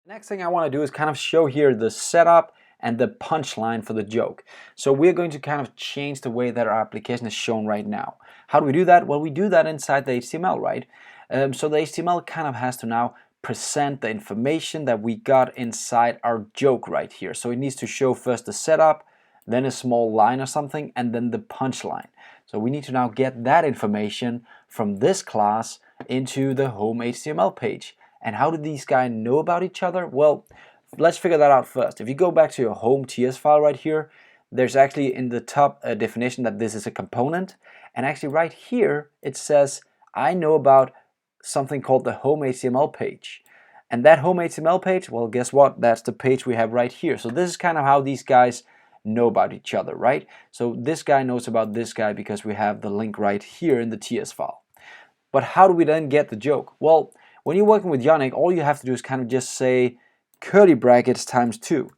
Next thing I want to do is kind of show here the setup and the punchline for the joke. So we're going to kind of change the way that our application is shown right now. How do we do that? Well, we do that inside the HTML, right? So the HTML kind of has to now present the information that we got inside our joke right here. So it needs to show first the setup, then a small line or something, and then the punchline. So we need to now get that information from this class into the home HTML page. And how do these guys know about each other? Well, let's figure that out first. If you go back to your home TS file right here, there's actually in the top definition that this is a component. And actually right here, it says, I know about something called the home HTML page. And that home HTML page, well, guess what? That's the page we have right here. So this is kind of how these guys know about each other, right? So this guy knows about this guy because we have the link right here in the TS file. But how do we then get the joke? Well, when you're working with Ionic, all you have to do is kind of just say curly brackets times 2.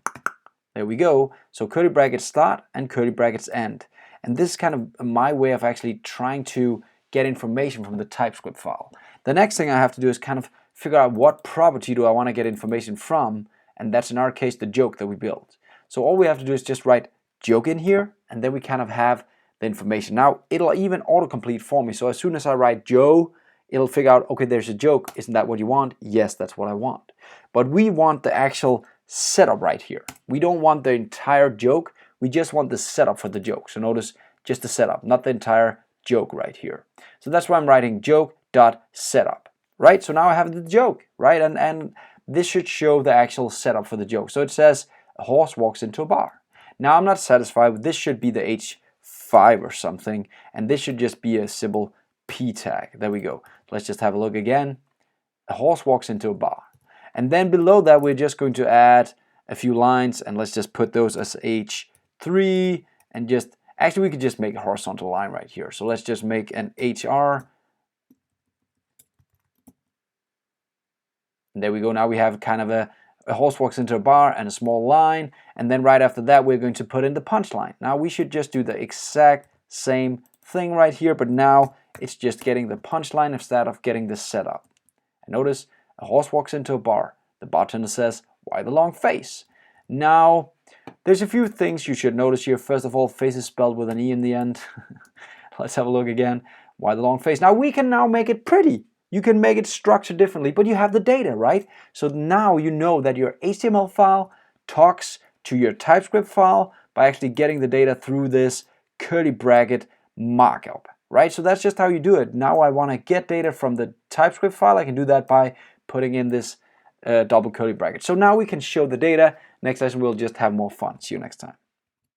There we go. So curly brackets start and curly brackets end. And this is kind of my way of actually trying to get information from the TypeScript file. The next thing I have to do is kind of figure out what property do I want to get information from, and that's in our case the joke that we built. So all we have to do is just write joke in here, and then we kind of have the information. Now it'll even autocomplete for me, so as soon as I write Joe, it'll figure out, okay, there's a joke. Isn't that what you want? Yes, that's what I want. But we want the actual setup right here. We don't want the entire joke. We just want the setup for the joke. So notice just the setup, not the entire joke right here. So that's why I'm writing joke.setup, right? So now I have the joke, right? And this should show the actual setup for the joke. So it says a horse walks into a bar. Now I'm not satisfied. This should be the H5 or something, and this should just be a simple P tag. There we go. Let's just have a look again. A horse walks into a bar. And then below that, we're just going to add a few lines, and let's just put those as H3, and just, actually we could just make a horizontal line right here. So let's just make an HR. And there we go. Now we have kind of a horse walks into a bar and a small line. And then right after that, we're going to put in the punchline. Now we should just do the exact same thing right here, but now it's just getting the punchline instead of getting the setup. And notice a horse walks into a bar. The bartender says, why the long face? Now, there's a few things you should notice here. First of all, face is spelled with an E in the end. Let's have a look again. Why the long face? Now we can now make it pretty. You can make it structured differently, but you have the data, right? So now you know that your HTML file talks to your TypeScript file by actually getting the data through this curly bracket markup, right? So that's just how you do it. Now I want to get data from the TypeScript file. I can do that by putting in this double curly bracket. So now we can show the data. Next lesson we'll just have more fun. See you next time.